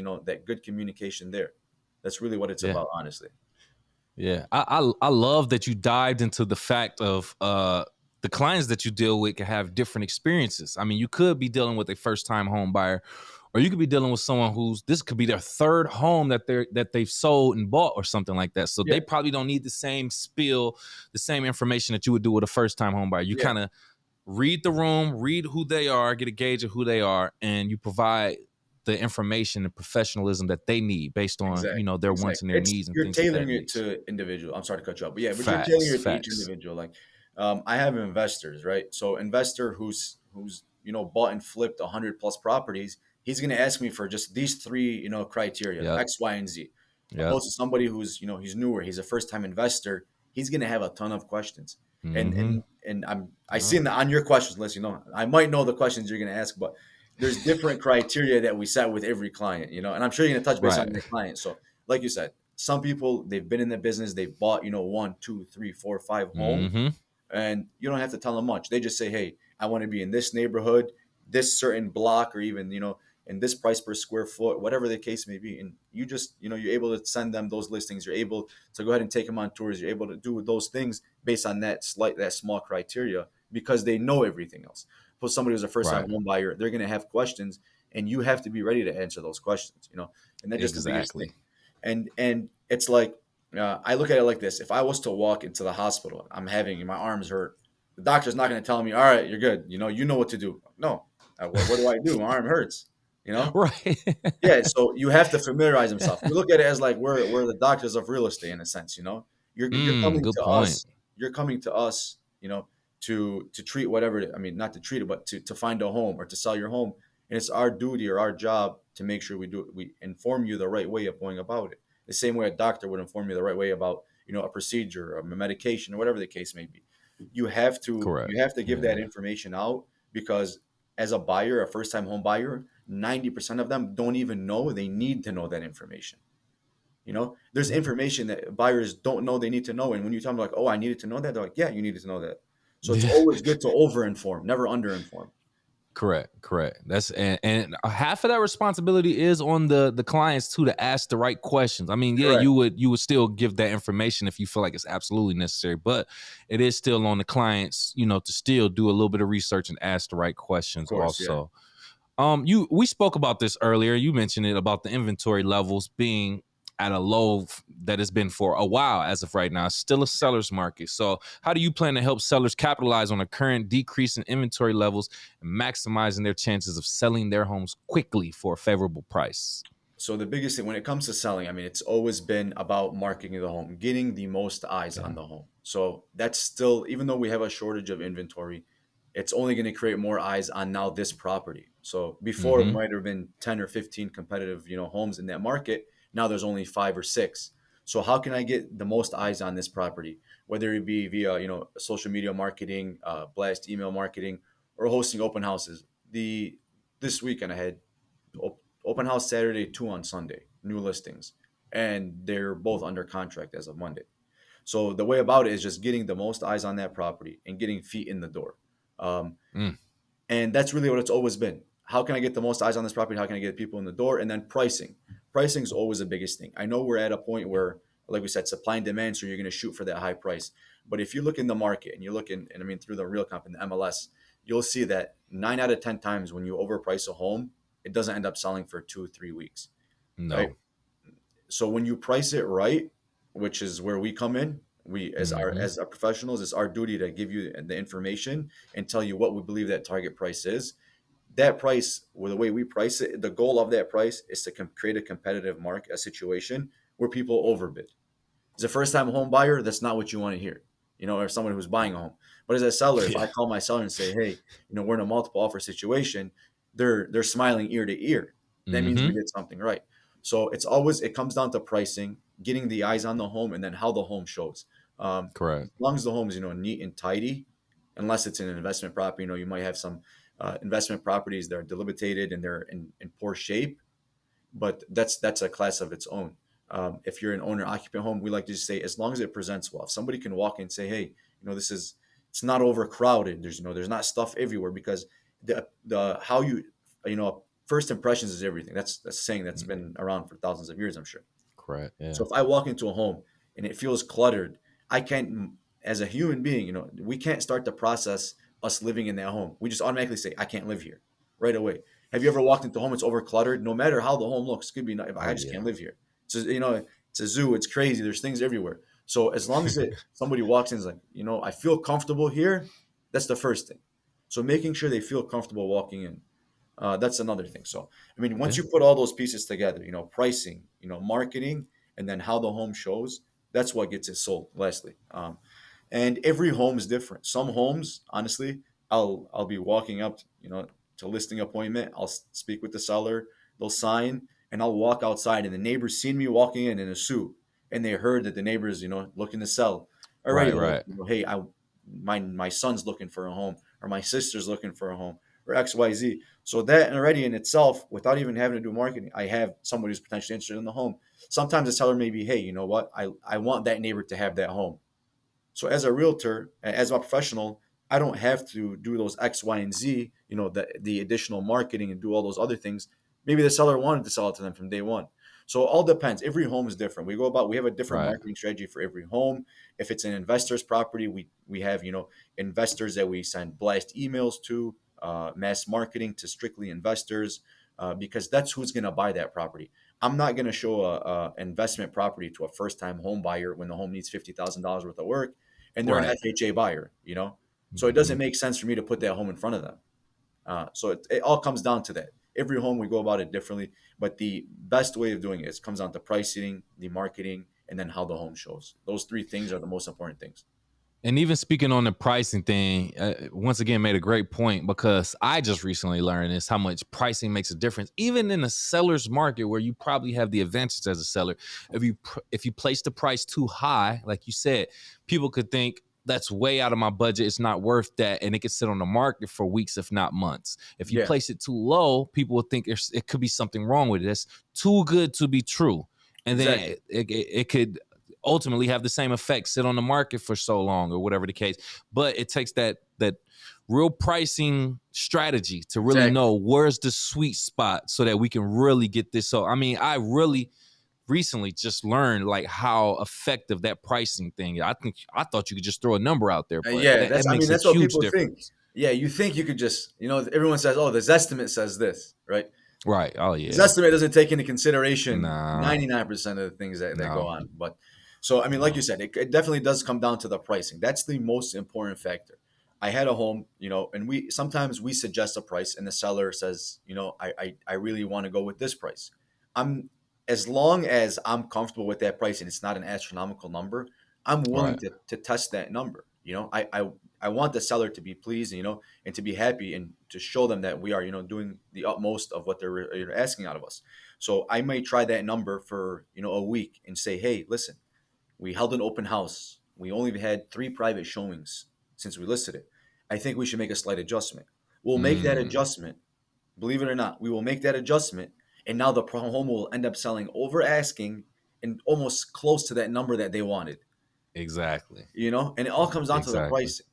good communication there. That's really what it's Yeah. about, honestly. Yeah, I love that you dived into the fact of the clients that you deal with can have different experiences. I mean, you could be dealing with a first time home buyer, or you could be dealing with someone who's this could be their third home that they've sold and bought or something like that. So Yeah, they probably don't need the same spill, the same information that you would do with a first time home buyer. You yeah, kind of read the room, read who they are, get a gauge of who they are, and you provide the information and professionalism that they need based on, Exactly, their exactly. wants and their It's needs and you're things of that tailoring it nature. to individual. I'm sorry to cut you off, but yeah, but you're tailoring Facts, it to each facts. individual. Like, I have investors, right? So investor who's bought and flipped 100 plus properties, he's going to ask me for just these three criteria Yep. X, Y, and Z. Yep. Opposed to somebody who's he's newer, he's a first time investor, he's going to have a ton of questions. And Mm-hmm. I Yep. seen that on your questions list. I might know the questions you're going to ask, but there's different criteria that we set with every client, and I'm sure you're going to touch base on Right. your client. So, like you said, some people they've been in the business, they've bought, one, two, three, four, five homes, Mm-hmm. and you don't have to tell them much. They just say, "Hey, I want to be in this neighborhood, this certain block, or even in this price per square foot, whatever the case may be." And you just you're able to send them those listings. You're able to go ahead and take them on tours. You're able to do those things based on that small criteria because they know everything else. For somebody who's a first time Right. home buyer, they're going to have questions, and you have to be ready to answer those questions. And that's just the biggest thing. Exactly. And it's like I look at it like this: if I was to walk into the hospital, I'm having my arms hurt. The doctor's not going to tell me, "All right, you're good. You know what to do." No, what do I do? My arm hurts. You know, Right. yeah. So you have to familiarize himself. You look at it as like we're the doctors of real estate in a sense. You're coming Good to point. us. You're coming to us. To treat whatever. I mean, not to treat it, but to find a home or to sell your home. And it's our duty or our job to make sure we do it. We inform you the right way of going about it. The same way a doctor would inform you the right way about a procedure or a medication or whatever the case may be. You have to Correct. you have to give that Yeah. information out because as a buyer, a first time home buyer, 90% of them don't even know they need to know that information. There's information that buyers don't know they need to know. And when you tell them like, oh, I needed to know that, they're like, yeah, you needed to know that. So it's Yeah. always good to over inform, never under inform. Correct, correct. That's and half of that responsibility is on the clients too to ask the right questions. I mean, yeah, Correct. you would still give that information if you feel like it's absolutely necessary, but it is still on the clients, to still do a little bit of research and ask the right Of questions course. Yeah. also. We spoke about this earlier. You mentioned it about the inventory levels being at a low that has been for a while as of right now. It's still a seller's market. So, how do you plan to help sellers capitalize on the current decrease in inventory levels and maximizing their chances of selling their homes quickly for a favorable price? So the biggest thing when it comes to selling, I mean, it's always been about marketing the home, getting the most eyes on Yeah. the home. So that's still, even though we have a shortage of inventory, it's only going to create more eyes on now this property. So before it Mm-hmm. might have been 10 or 15 competitive, homes in that market. Now there's only 5 or 6. So how can I get the most eyes on this property? Whether it be via, social media marketing, blast email marketing, or hosting open houses. This weekend I had open house Saturday, 2 on Sunday, new listings, and they're both under contract as of Monday. So the way about it is just getting the most eyes on that property and getting feet in the door. Um, Mm, and that's really what it's always been. How can I get the most eyes on this property? How can I get people in the door? And then pricing. Pricing is always the biggest thing. I know we're at a point where, like we said, supply and demand, so you're going to shoot for that high price. But if you look in the market and you look in, and I mean through the real comp in the MLS, you'll see that 9 out of 10 times when you overprice a home, it doesn't end up selling for 2 3 weeks, right? no. So when you price it right, which is where we come in, we Mm-hmm. as our professionals, it's our duty to give you the information and tell you what we believe that target price is. That price, with the way we price it, the goal of that price is to create a competitive market, a situation where people overbid. As a first-time home buyer, that's not what you want to hear, or someone who's buying a home. But as a seller, if I Yeah. call my seller and say, "Hey, we're in a multiple offer situation," they're smiling ear to ear. That means we Mm-hmm. did something right. So it comes down to pricing, getting the eyes on the home, and then how the home shows. As Correct. long as the home is neat and tidy, unless it's in an investment property, you might have some investment properties that are dilapidated and they're in poor shape, but that's a class of its own. If you're an owner occupant home, we like to just say as long as it presents well. If somebody can walk in and say, hey, it's not overcrowded. There's not stuff everywhere because the how first impressions is everything. That's a saying that's Mm, been around for thousands of years, I'm sure. correct. So Yeah. if I walk into a home and it feels cluttered, I can't, as a human being, we can't start the process us living in that home. We just automatically say, I can't live here right away. Have you ever walked into a home that's over cluttered? No matter how the home looks, could be, Oh I just can't yeah. live here. So, it's a zoo. It's crazy. There's things everywhere. So as long as somebody walks in and is like, I feel comfortable here, that's the first thing. So making sure they feel comfortable walking in. That's another thing. So, I mean, once Yeah. you put all those pieces together, pricing, marketing, and then how the home shows, that's what gets it sold. Lastly, and every home is different. Some homes, honestly, I'll be walking up, to listing appointment. I'll speak with the seller. They'll sign, and I'll walk outside, and the neighbors seen me walking in a suit, and they heard that the neighbors, looking to sell. Already, Right, they're like, right. hey, my son's looking for a home, or my sister's looking for a home, or X Y Z. So that already in itself, without even having to do marketing, I have somebody who's potentially interested in the home. Sometimes the seller may be, hey, you know what? I want that neighbor to have that home. So as a realtor, as a professional, I don't have to do those X, Y, and Z, the additional marketing and do all those other things. Maybe the seller wanted to sell it to them from day one. So it all depends. Every home is different. We have a different Right. marketing strategy for every home. If it's an investor's property, we have, investors that we send blast emails to, mass marketing to strictly investors, because that's who's going to buy that property. I'm not going to show a investment property to a first time home buyer when the home needs $50,000 worth of work and they're an Right. FHA buyer. So it Hmm. doesn't make sense for me to put that home in front of them. So it all comes down to that. Every home we go about it differently, but the best way of doing it is comes down to pricing, the marketing, and then how the home shows. Those three things are the most important things. And even speaking on the pricing thing, once again, made a great point because I just recently learned this how much pricing makes a difference, even in a seller's market where you probably have the advantage as a seller. If you place the price too high, like you said, people could think that's way out of my budget. It's not worth that, and it could sit on the market for weeks, if not months. If you Yeah, place it too low, people will think it could be something wrong with it. It's too good to be true, and then exactly. it could ultimately have the same effect, sit on the market for so long or whatever the case. But it takes that real pricing strategy to really Exactly. know where's the sweet spot so that we can really get this. So I mean, I really recently just learned like how effective that pricing thing. I thought you could just throw a number out there, but Yeah, that I mean, makes a that's what huge people think. difference. Yeah, you think you could just, everyone says, oh, this estimate says this, right? Right. Oh This yeah. estimate doesn't take into consideration Nah. 99% of the things that go No. on. But so, I mean, like you No. said, it definitely does come down to the pricing. That's the most important factor. I had a home, and we sometimes we suggest a price and the seller says, I really want to go with this price. I'm As long as I'm comfortable with that price and it's not an astronomical number, I'm willing Right. to test that number. I want the seller to be pleased, and to be happy and to show them that we are, doing the utmost of what they're asking out of us. So I may try that number for, a week and say, hey, listen, we held an open house. We only had 3 private showings since we listed it. I think we should make a slight adjustment. We'll make that Mm, adjustment. Believe it or not, we will make that adjustment. And now the home will end up selling over asking and almost close to that number that they wanted. exactly. And it all comes down to the Exactly. pricing,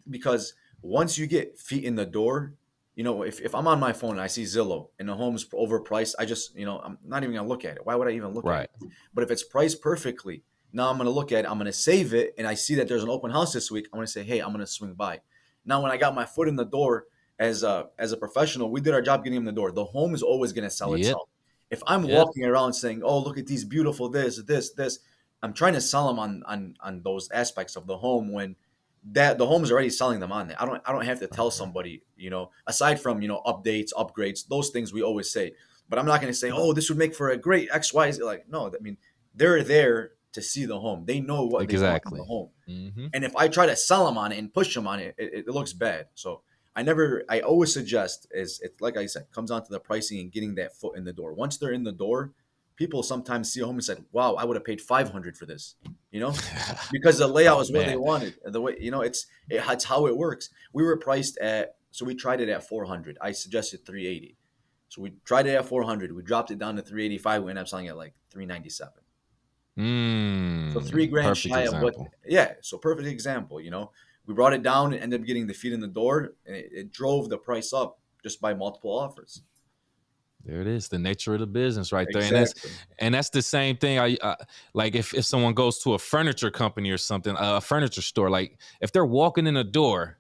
because once you get feet in the door, if I'm on my phone and I see Zillow and the home's overpriced, I just, I'm not even gonna look at it. Why would I even look at Right. it? But if it's priced perfectly, now I'm gonna look at it, I'm gonna save it, and I see that there's an open house this week, I'm gonna say, hey, I'm gonna swing by. Now when I got my foot in the door as a professional, we did our job getting in the door. The home is always gonna sell Yep. itself. If I'm Yep. walking around saying, oh, look at these beautiful this, I'm trying to sell them on those aspects of the home when that the home's already selling them on there. I don't have to tell somebody, aside from, updates, upgrades, those things we always say. But I'm not going to say, oh, this would make for a great XYZ. Like, no, I mean, they're there to see the home. They know what they want in the Exactly. home. Hmm. And if I try to sell them on it and push them on it, it looks bad. So I always suggest is it's like I said, comes down to the pricing and getting that foot in the door. Once they're in the door, people sometimes see a home and said, wow, I would have paid 500 for this, you know, because the layout Oh is what they man. wanted. The way, it's how it works. We were priced so we tried it at 400. I suggested 380. So we tried it at 400. We dropped it down to 385. We ended up selling it like 397. So 3 grand Perfect shy of what? example. Yeah. So perfect example. We brought it down and ended up getting the feet in the door, and it drove the price up just by multiple offers. There it is, the nature of the business right there, and that's Exactly. and that's the same thing. I like if someone goes to a furniture company or something, a furniture store, like if they're walking in the door,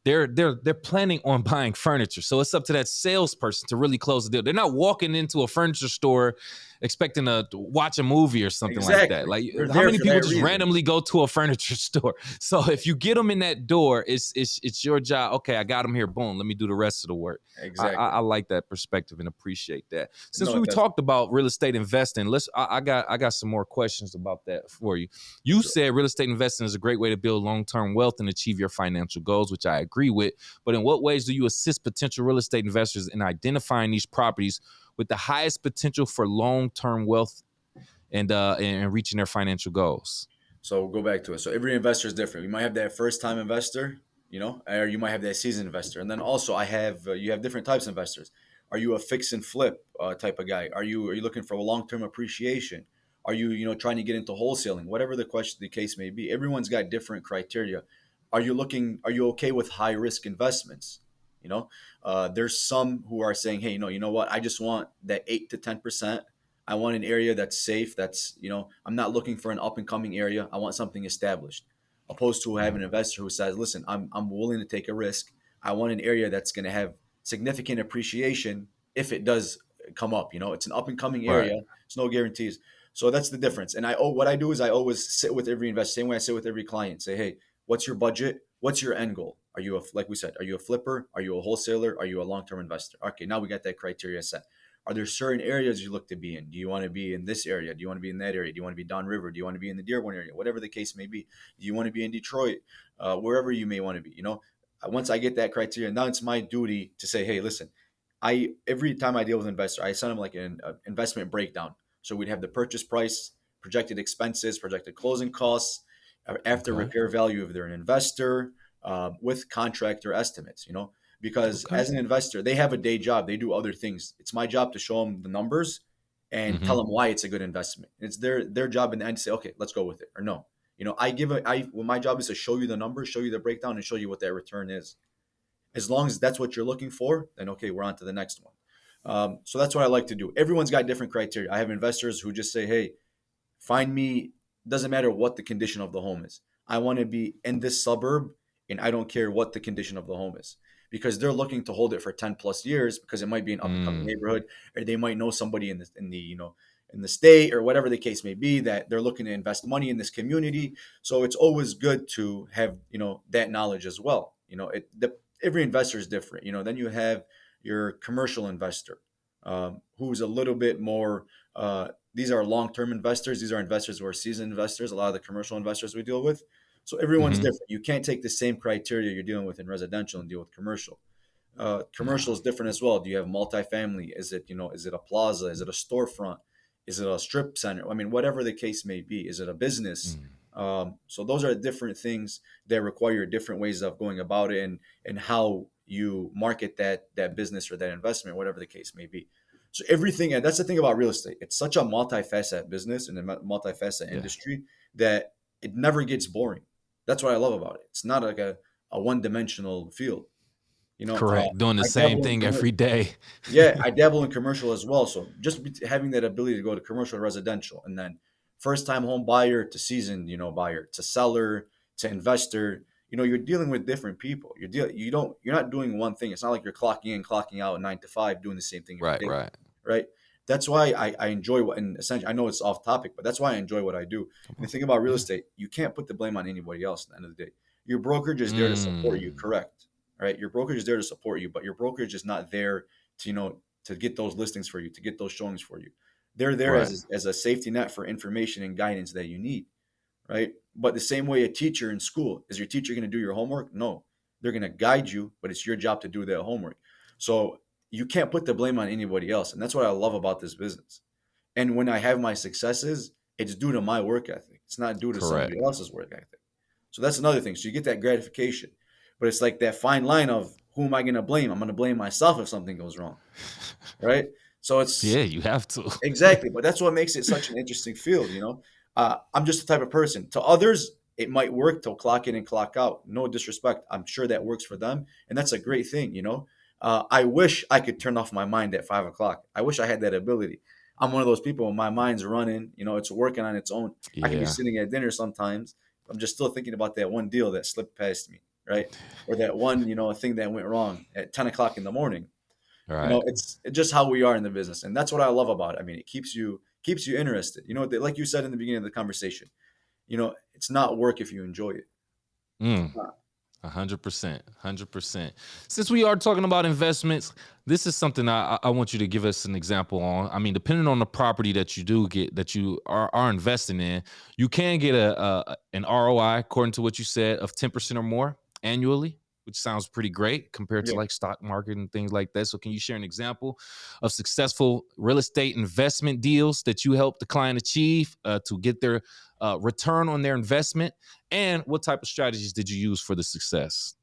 they're planning on buying furniture. So it's up to that salesperson to really close the deal. They're not walking into a furniture store expecting to watch a movie or something like that. Exactly. Like, They're how there many for people that just reason. randomly go to a furniture store? So if you get them in that door, it's your job. Okay, I got them here. Boom. Let me do the rest of the work. Exactly. I like that perspective and appreciate that. Since No, we that's talked about real estate investing, I got some more questions about that for you. You sure. said real estate investing is a great way to build long-term wealth and achieve your financial goals, which I agree with. But in what ways do you assist potential real estate investors in identifying these properties with the highest potential for long-term wealth and reaching their financial goals? So we'll go back to it. So every investor is different. You might have that first time investor, or you might have that seasoned investor. And then also you have different types of investors. Are you a fix and flip type of guy? Are you looking for a long term appreciation? Are you trying to get into wholesaling? Whatever the case may be, everyone's got different criteria. Are you okay with high risk investments? There's some who are saying, hey, you know what? I just want that 8 to 10%. I want an area that's safe. I'm not looking for an up and coming area. I want something established. Opposed to having an investor who says, listen, I'm willing to take a risk. I want an area that's going to have significant appreciation if it does come up. It's an up and coming Right. area. It's no guarantees. So that's the difference. And what I do is I always sit with every investor, same way I sit with every client, say, hey, what's your budget? What's your end goal? Like we said, are you a flipper? Are you a wholesaler? Are you a long term investor? Okay, now we got that criteria set. Are there certain areas you look to be in? Do you want to be in this area? Do you want to be in that area? Do you want to be downriver? Do you want to be in the Dearborn area? Whatever the case may be. Do you want to be in Detroit? Wherever you may want to be. Once I get that criteria, now it's my duty to say, hey, listen, every time I deal with an investor, I send them like an investment breakdown. So we'd have the purchase price, projected expenses, projected closing costs, after Okay. repair value if they're an investor, with contractor estimates. Because Okay. as an investor, they have a day job. They do other things. It's my job to show them the numbers and tell Mm-hmm. them why it's a good investment. It's their job in the end to say, okay, let's go with it or no. Well, my job is to show you the numbers, show you the breakdown, and show you what that return is. As long as that's what you're looking for, then okay, we're on to the next one. So that's what I like to do. Everyone's got different criteria. I have investors who just say, hey, find me, doesn't matter what the condition of the home is. I want to be in this suburb and I don't care what the condition of the home is because they're looking to hold it for 10 plus years because it might be an up and coming Mm. neighborhood or they might know somebody in the state or whatever the case may be that they're looking to invest money in this community. So it's always good to have, that knowledge as well. Every investor is different. Then you have your commercial investor, who's a little bit more, these are long-term investors. These are investors who are seasoned investors. A lot of the commercial investors we deal with. So everyone's Mm-hmm. different. You can't take the same criteria you're dealing with in residential and deal with commercial. Commercial No. is different as well. Do you have multifamily? Is it a plaza? Is it a storefront? Is it a strip center? I mean, whatever the case may be. Is it a business? Mm. So those are different things that require different ways of going about it and how you market that business or that investment, whatever the case may be. So everything, and that's the thing about real estate. It's such a multifaceted business and a multifaceted Yeah. industry that it never gets boring. That's what I love about it. It's not like a one-dimensional field. Correct. Doing the I same dabble in thing commercial. every day. Yeah, I dabble in commercial as well. So just having that ability to go to commercial to residential and then first time home buyer to seasoned, buyer to seller to investor, you're dealing with different people. You're not doing one thing. It's not like you're clocking in, clocking out 9 to 5, doing the same thing every Right. day, Right. right? That's why I enjoy what, and essentially, I know it's off topic, but that's why I enjoy what I do. Come And on. the thing about real Yeah. estate, you can't put the blame on anybody else at the end of the day. Your brokerage is there to support you, Mm. correct? Right? Your brokerage is there to support you, but your brokerage is not there to, to get those listings for you, to get those showings for you. They're there Right. as a safety net for information and guidance that you need, right? But the same way a teacher in school, is your teacher going to do your homework? No, they're going to guide you, but it's your job to do that homework. So you can't put the blame on anybody else. And that's what I love about this business. And when I have my successes, it's due to my work ethic. It's not due to somebody Correct. else's work ethic. So that's another thing. So you get that gratification. But it's like that fine line of who am I going to blame? I'm going to blame myself if something goes wrong, right? So it's Yeah, you have to. exactly, but that's what makes it such an interesting field. I'm just the type of person. To others, it might work to clock in and clock out. No disrespect. I'm sure that works for them, and that's a great thing. I wish I could turn off my mind at 5 o'clock. I wish I had that ability. I'm one of those people when my mind's running. It's working on its own. I can be Yeah. sitting at dinner sometimes. I'm just still thinking about that one deal that slipped past me, right? Or that one, thing that went wrong at 10 o'clock in the morning. Right. It's just how we are in the business, and that's what I love about it. I mean, it keeps you keeps you interested. Like you said in the beginning of the conversation, it's not work if you enjoy it. It's Mm. not. 100%, 100%. Since we are talking about investments, this is something I want you to give us an example on. I mean, depending on the property that you do get, that you are investing in, you can get an ROI, according to what you said, of 10% or more annually, which sounds pretty great compared to Yeah. like stock market and things like that. So can you share an example of successful real estate investment deals that you helped the client achieve to get their return on their investment? And what type of strategies did you use for the success?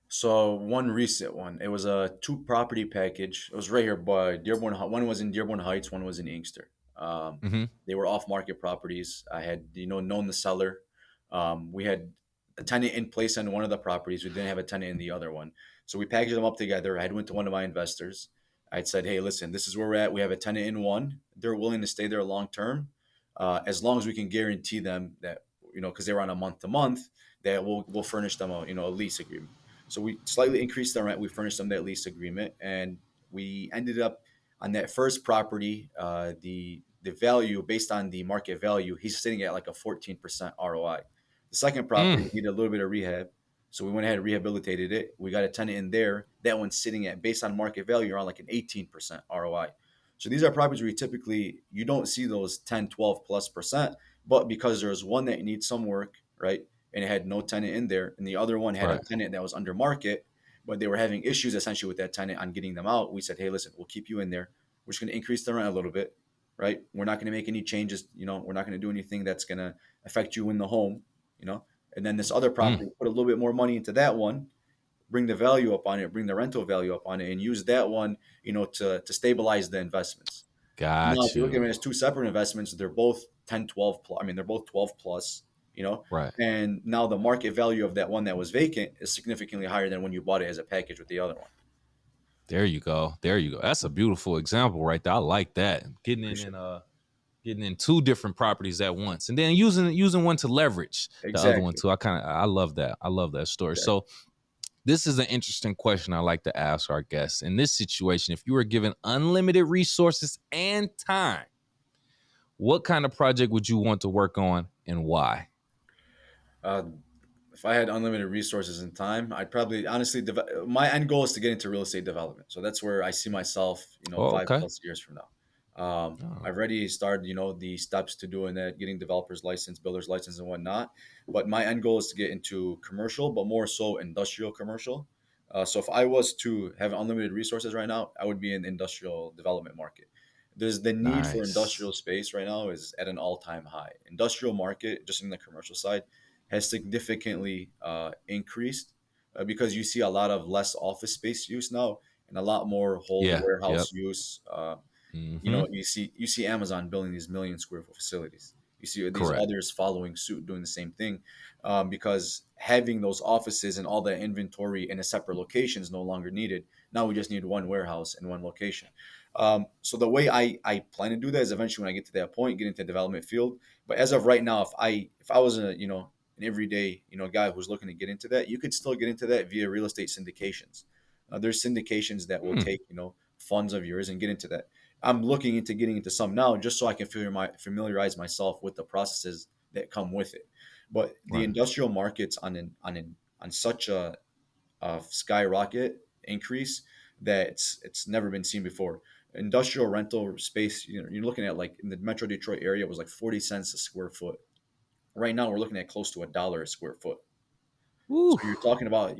So one recent one, it was a two property package. It was right here by Dearborn. One was in Dearborn Heights, one was in Inkster. Hmm. They were off market properties. I had known the seller. We had a tenant in place on one of the properties. We didn't have a tenant in the other one, so we packaged them up together. I had went to one of my investors. I'd said, "Hey, listen, this is where we're at. We have a tenant in one. They're willing to stay there long term, as long as we can guarantee them that because they were on a month to month, that we'll furnish them a lease agreement." So we slightly increased the rent. We furnished them that lease agreement, and we ended up on that first property. The value based on the market value, he's sitting at like a 14% ROI. The second property Mm, needed a little bit of rehab, so we went ahead and rehabilitated it. We got a tenant in there. That one's sitting at based on market value around like an 18% ROI. So these are properties where you don't see those 10, 12 plus percent, but because there's one that needs some work, right? And it had no tenant in there, and the other one had a right. tenant that was under market, but they were having issues essentially with that tenant on getting them out. We said, hey, listen, we'll keep you in there. We're just going to increase the rent a little bit, right? We're not going to make any changes. We're not going to do anything that's going to affect you in the home, you know. And then this other Mm, property, put a little bit more money into that one, bring the value up on it, bring the rental value up on it, and use that one, to stabilize the investments. Now, if got you look at you. it as two separate investments, they're both 10, 12 plus. I mean, they're both 12 plus, Right. and now the market value of that one that was vacant is significantly higher than when you bought it as a package with the other one. There you go. There you go. That's a beautiful example right there. I like that. Getting in Appreciate and getting in two different properties at once, and then using one to leverage it. the other one Exactly. too. I love that. I love that story. Exactly. So this is an interesting question I like to ask our guests. In this situation, if you were given unlimited resources and time, what kind of project would you want to work on and why? Uh, if I had unlimited resources and time, I'd probably honestly, my end goal is to get into real estate development. So that's where I see myself, Oh, five okay. plus years from now. Oh, I've already started, the steps to doing that, getting developer's license, builder's license, and whatnot. But my end goal is to get into commercial, but more so industrial commercial. So if I was to have unlimited resources right now, I would be in the industrial development market. There's the need for nice. industrial space right now is at an all-time high. Industrial market, just in the commercial side, has significantly increased because you see a lot of less office space use now and a lot more whole Yeah. Yep. warehouse use. Mm-hmm. You see Amazon building these million square foot facilities. You see these Correct. others following suit, doing the same thing, because having those offices and all that inventory in a separate location is no longer needed. Now we just need one warehouse in one location. So the way I plan to do that is eventually when I get to that point, get into the development field. But as of right now, if I was an everyday guy who's looking to get into that, you could still get into that via real estate syndications. There's syndications that will Hmm. take funds of yours and get into that. I'm looking into getting into some now just so I can familiarize myself with the processes that come with it. But the Right. industrial markets on such a skyrocket increase that it's never been seen before. Industrial rental space, you're looking at like in the Metro Detroit area was like 40 cents a square foot. Right now we're looking at close to $1 a square foot. So Woo. you're talking about,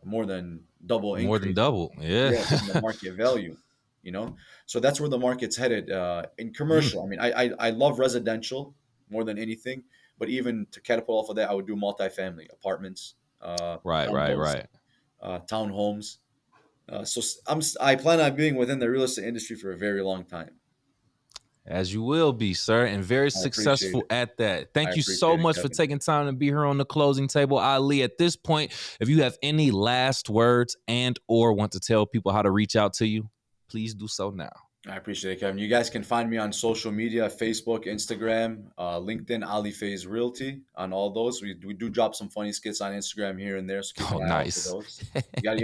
more than double More than increase. double. Yeah. Yeah, in the market value, you know. So that's where the market's headed in Mm. commercial. I mean, I love residential more than anything, but even to catapult off of that, I would do multifamily apartments, Right. Right. condos, Right. townhomes. I plan on being within the real estate industry for a very long time. As you will be, sir, and very I appreciate successful it. at that. I Thank you so appreciate it, much for Kevin. taking time to be here on the closing table, Ali. At this point, if you have any last words and or want to tell people how to reach out to you, please do so now. I appreciate it, Kevin. You guys can find me on social media: Facebook, Instagram, LinkedIn, Ali Fayz Realty. On all those, we do drop some funny skits on Instagram here and there, so keep Oh, an eye out for nice. those. You got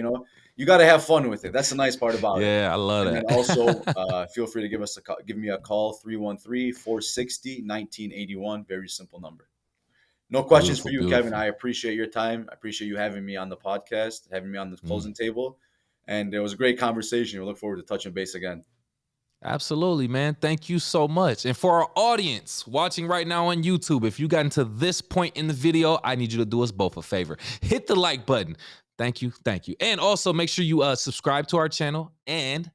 you got to have fun with it. That's the nice part about it. Yeah, I love And then that. also, feel free to give me a call, 313-460-1981. Very simple number. No questions for Beautiful, you, Kevin. beautiful. I appreciate your time. I appreciate you having me on the podcast, having me on the Mm. closing table. And it was a great conversation. We look forward to touching base again. Absolutely, man. Thank you so much. And for our audience watching right now on YouTube, if you got into this point in the video, I need you to do us both a favor. Hit the like button. Thank you. Thank you. And also make sure you subscribe to our channel and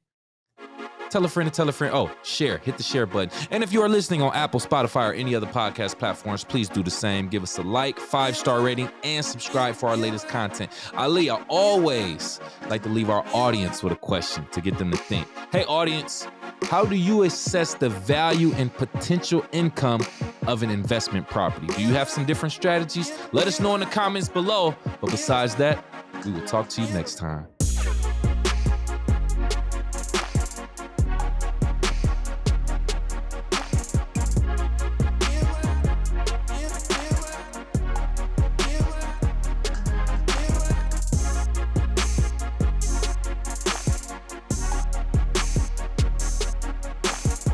tell a friend to tell a friend. Oh, share. Hit the share button. And if you are listening on Apple, Spotify, or any other podcast platforms, please do the same. Give us a like, 5-star rating, and subscribe for our latest content. Ali, I always like to leave our audience with a question to get them to think. Hey, audience, how do you assess the value and potential income of an investment property? Do you have some different strategies? Let us know in the comments below. But besides that, we will talk to you next time.